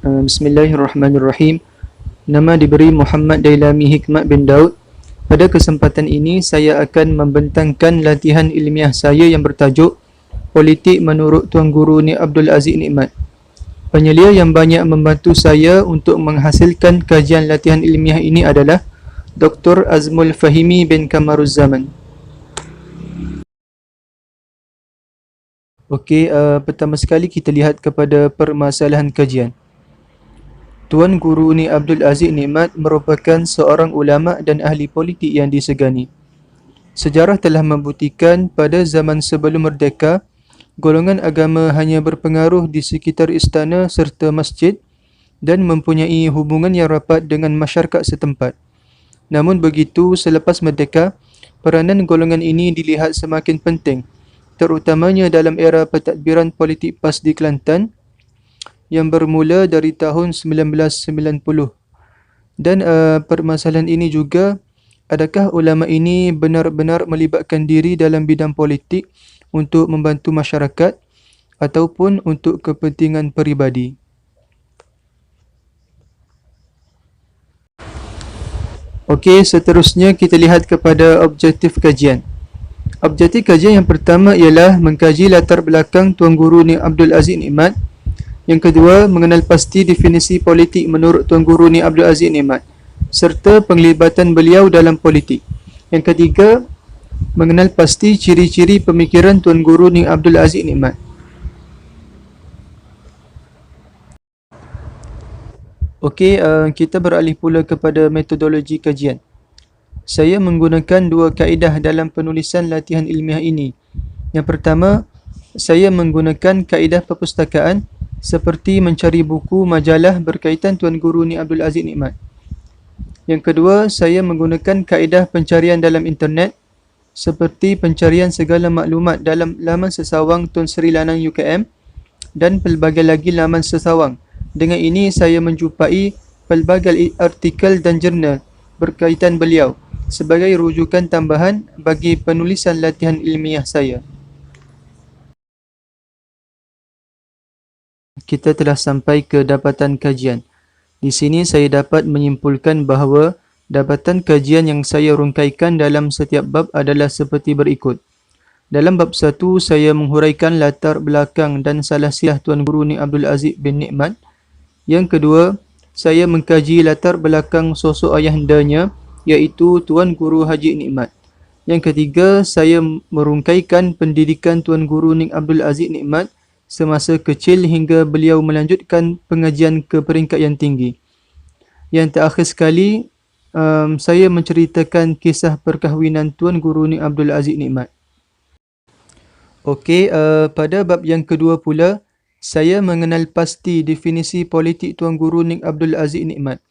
Bismillahirrahmanirrahim. Nama diberi Muhammad Dailami Hikmat bin Daud. Pada kesempatan ini, saya akan membentangkan latihan ilmiah saya yang bertajuk Politik menurut Tuan Guru Ni Abdul Aziz Nikmat. Penyelia yang banyak membantu saya untuk menghasilkan kajian latihan ilmiah ini adalah Dr. Azmul Fahimi bin Kamaruzzaman. Okey, pertama sekali kita lihat kepada permasalahan kajian. Tuan Guru Ni Abdul Aziz Nikmat merupakan seorang ulama dan ahli politik yang disegani. Sejarah telah membuktikan pada zaman sebelum merdeka, golongan agama hanya berpengaruh di sekitar istana serta masjid dan mempunyai hubungan yang rapat dengan masyarakat setempat. Namun begitu, selepas merdeka, peranan golongan ini dilihat semakin penting, terutamanya dalam era pentadbiran politik PAS di Kelantan yang bermula dari tahun 1990. Dan permasalahan ini juga, adakah ulama ini benar-benar melibatkan diri dalam bidang politik untuk membantu masyarakat ataupun untuk kepentingan peribadi? Okey, seterusnya kita lihat kepada objektif kajian. Objektif kajian yang pertama ialah mengkaji latar belakang Tuan Guru Ni Abdul Aziz Nikmat. Yang kedua, mengenal pasti definisi politik menurut Tuan Guru Ni Abdul Aziz Nikmat serta penglibatan beliau dalam politik. Yang ketiga, mengenal pasti ciri-ciri pemikiran Tuan Guru Ni Abdul Aziz Nikmat. Okey, kita beralih pula kepada metodologi kajian. Saya menggunakan dua kaedah dalam penulisan latihan ilmiah ini. Yang pertama, saya menggunakan kaedah perpustakaan seperti mencari buku, majalah berkaitan Tuan Guru Ni Abdul Aziz Nikmat. Yang kedua, saya menggunakan kaedah pencarian dalam internet seperti pencarian segala maklumat dalam laman sesawang Tun Sri Lanang UKM dan pelbagai lagi laman sesawang. Dengan ini, saya menjumpai pelbagai artikel dan jurnal berkaitan beliau sebagai rujukan tambahan bagi penulisan latihan ilmiah saya. Kita telah sampai ke dapatan kajian. Di sini saya dapat menyimpulkan bahawa dapatan kajian yang saya rungkaikan dalam setiap bab adalah seperti berikut. Dalam bab 1, saya menghuraikan latar belakang dan salah silah Tuan Guru Ni Abdul Aziz bin Nikmat. Yang kedua, saya mengkaji latar belakang sosok ayahandanya, iaitu Tuan Guru Haji Nikmat. Yang ketiga, saya merungkaikan pendidikan Tuan Guru Ni Abdul Aziz Nikmat semasa kecil hingga beliau melanjutkan pengajian ke peringkat yang tinggi. Yang terakhir sekali, saya menceritakan kisah perkahwinan Tuan Guru Ni Abdul Aziz Nikmat. Okey, pada bab yang kedua pula, saya mengenal pasti definisi politik Tuan Guru Ni Abdul Aziz Nikmat.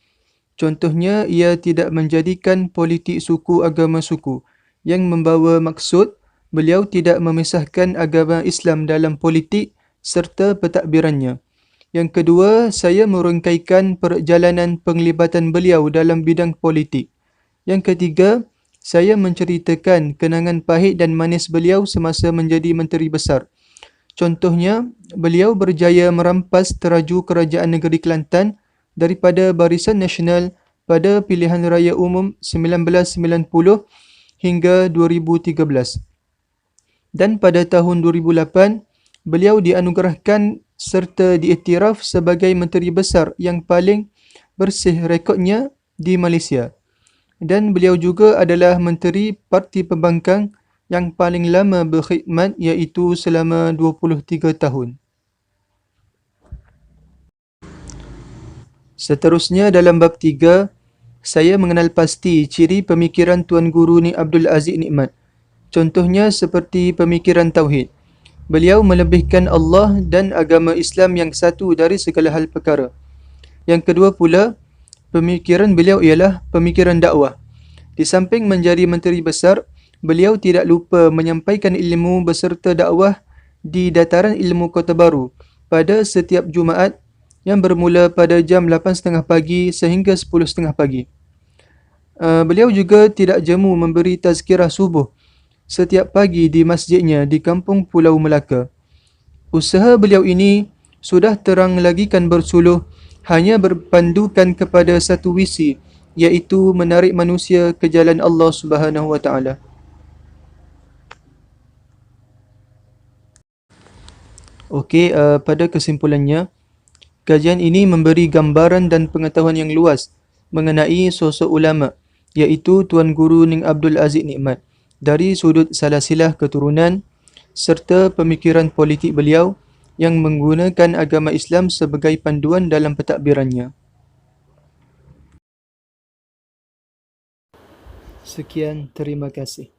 Contohnya, ia tidak menjadikan politik suku agama suku yang membawa maksud beliau tidak memisahkan agama Islam dalam politik serta pentadbirannya. Yang kedua, saya merungkaikan perjalanan penglibatan beliau dalam bidang politik. Yang ketiga, saya menceritakan kenangan pahit dan manis beliau semasa menjadi Menteri Besar. Contohnya, beliau berjaya merampas teraju kerajaan negeri Kelantan daripada Barisan Nasional pada pilihan raya umum 1990 hingga 2013. Dan pada tahun 2008, beliau dianugerahkan serta diiktiraf sebagai Menteri Besar yang paling bersih rekodnya di Malaysia. Dan beliau juga adalah Menteri Parti Pembangkang yang paling lama berkhidmat, iaitu selama 23 tahun. Seterusnya dalam bab 3, saya mengenal pasti ciri pemikiran Tuan Guru Ni Abdul Aziz Nikmat. Contohnya seperti pemikiran Tauhid. Beliau melebihkan Allah dan agama Islam yang satu dari segala hal perkara. Yang kedua pula, pemikiran beliau ialah pemikiran dakwah. Di samping menjadi Menteri Besar, beliau tidak lupa menyampaikan ilmu beserta dakwah di Dataran Ilmu Kota Baru pada setiap Jumaat yang bermula pada jam 8.30 pagi sehingga 10.30 pagi. Beliau juga tidak jemu memberi tazkirah subuh setiap pagi di masjidnya di Kampung Pulau Melaka. Usaha beliau ini sudah terang lagi kan bersuluh hanya berpandukan kepada satu visi, iaitu menarik manusia ke jalan Allah Subhanahu wa taala. Okey, pada kesimpulannya, kajian ini memberi gambaran dan pengetahuan yang luas mengenai sosok ulama, iaitu Tuan Guru Ning Abdul Aziz Nikmat, dari sudut salasilah keturunan serta pemikiran politik beliau yang menggunakan agama Islam sebagai panduan dalam pentadbirannya. Sekian, terima kasih.